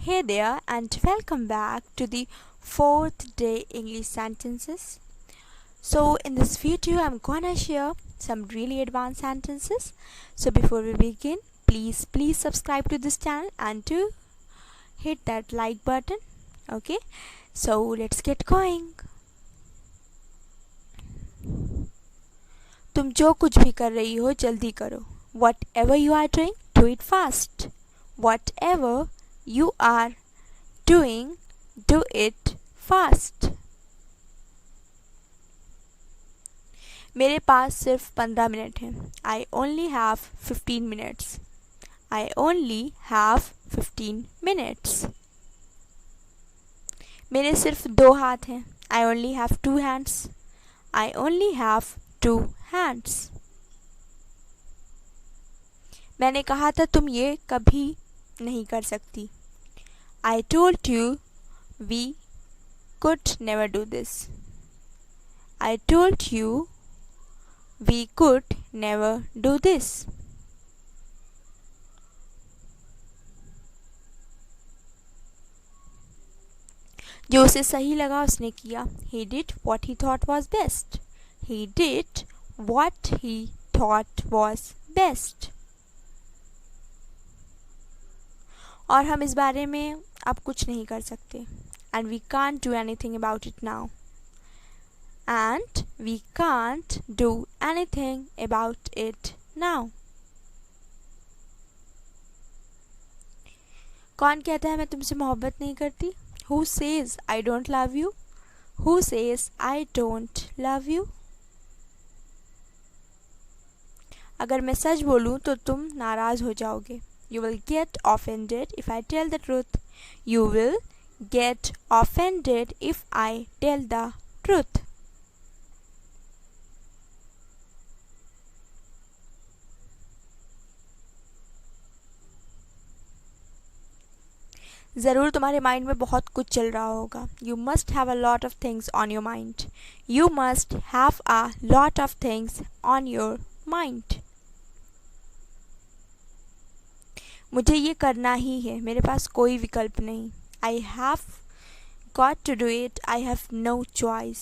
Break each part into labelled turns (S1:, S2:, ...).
S1: Hey there, and welcome back to the fourth day English sentences. So, in this video, I'm gonna share some really advanced sentences. So, before we begin, please subscribe to this channel and to hit that like button. Okay, so let's get going. तुम जो कुछ भी कर रही हो जल्दी करो. Whatever you are doing, do it fast. Whatever you are doing, do it fast. मेरे पास सिर्फ 15 मिनट हैं. I only have 15 minutes. I only have 15 minutes. मेरे सिर्फ 2 हाथ हैं. I only have 2 hands. I only have 2 hands. मैंने कहा था तुम ये कभी नहीं कर सकती. I told you we could never do this. I told you we could never do this. जो उसे सही लगा उसने किया. He did what he thought was best. He did what he thought was best. और हम इस बारे में अब कुछ नहीं कर सकते. And we can't do anything about it now. And we can't do anything about it now. कौन कहता है मैं तुमसे मोहब्बत नहीं करती? Who says I don't love you? Who says I don't love you? अगर मैं सच बोलूं तो तुम नाराज हो जाओगे. You will get offended if I tell the truth. You will get offended if I tell the truth. ज़रूर तुम्हारे माइंड में बहुत कुछ चल रहा होगा. You must have a lot of things on your mind. You must have a lot of things on your mind. मुझे ये करना ही है. मेरे पास कोई विकल्प नहीं. I have got to do it. I have no choice.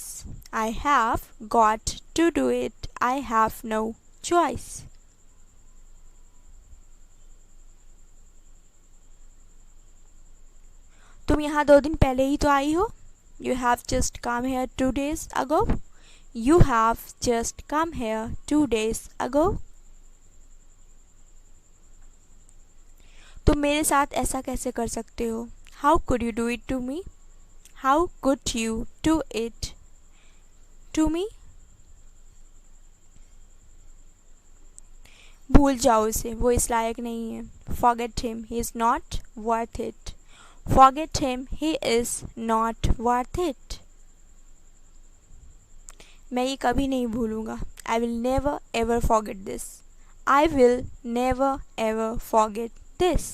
S1: I have got to do it. I have no choice. तुम यहाँ 2 दिन पहले ही तो आई हो. You have just come here 2 days ago. You have just come here 2 days ago. तुम मेरे साथ ऐसा कैसे कर सकते हो? How could you do it to me? How could you do it to me? भूल जाओ उसे, वो इस लायक नहीं है. Forget him, he is not worth it. Forget him, he is not worth it. मैं ये कभी नहीं भूलूंगा. I will never ever forget this. I will never ever forget this.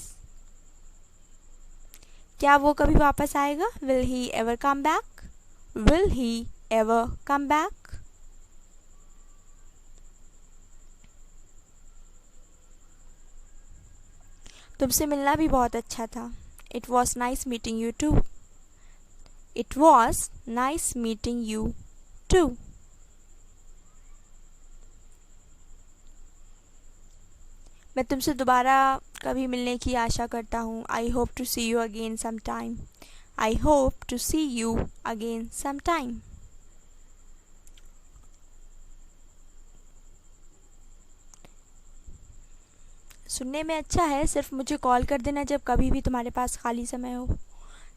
S1: क्या वो कभी वापस आएगा? Will he ever come back? Will he ever come back? तुमसे मिलना भी बहुत अच्छा था. It was nice meeting you too. It was nice meeting you too. मैं तुमसे दोबारा कभी मिलने की आशा करता हूँ. I hope to see you again sometime. I hope to see you again sometime. सुनने में अच्छा है. सिर्फ मुझे कॉल कर देना जब कभी भी तुम्हारे पास खाली समय हो.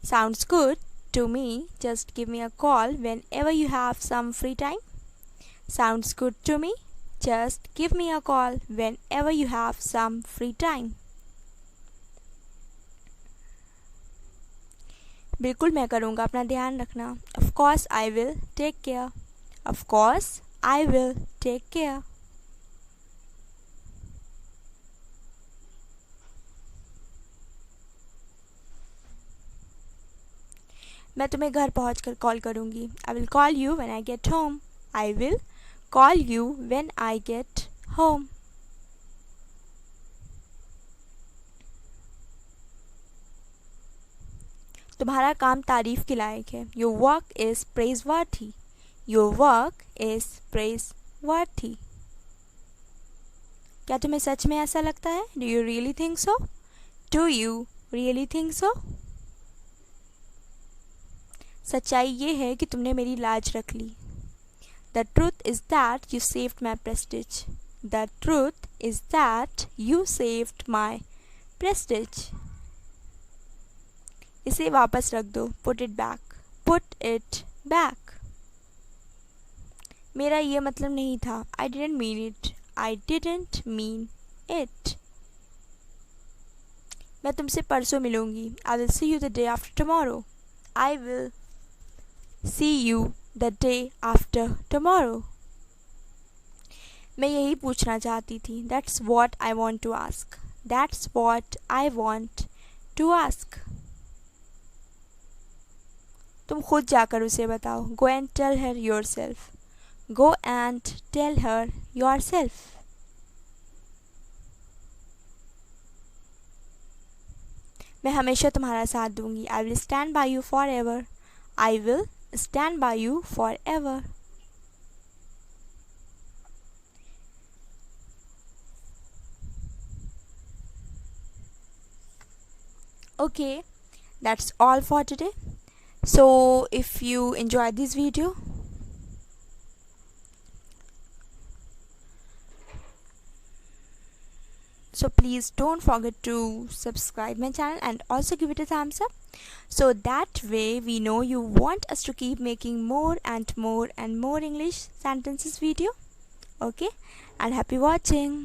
S1: Sounds good to me. Just give me a call whenever you have some free time. Sounds good to me. Just give me a call whenever you have some free time. बिल्कुल मैं करूँगा. अपना ध्यान रखना. Of course I will take care. Of course I will take care. मैं तुम्हें घर पहुंचकर कॉल करूँगी. I will call you when I get home. I will call you when I get home. तुम्हारा काम तारीफ के लायक है। Your work is praiseworthy. Your work is praiseworthy. क्या तुम्हें सच में ऐसा लगता है? Do you really think so? Do you really think so? सच्चाई ये है कि तुमने मेरी लाज रख ली। The truth is that you saved my prestige. The truth is that you saved my prestige. इसे वापस रख दो। Put it back. Put it back. मेरा ये मतलब नहीं था। आई didn't mean it. I didn't mean it. मैं तुमसे परसों मिलूंगी। I will see you the day after tomorrow. I will see you the day after tomorrow. मैं यही पूछना चाहती थी। That's what I want to ask. That's what I want to ask. तुम खुद जाकर उसे बताओ। Go and tell her yourself. Go and tell her yourself. मैं हमेशा तुम्हारा साथ दूंगी। I will stand bye you for ever. I will stand bye you for ever. Okay, that's all for today. So if you enjoyed this video, so please don't forget to subscribe my channel and also give it a thumbs up, so that way we know you want us to keep making more and more and more English sentences video. Okay, and happy watching.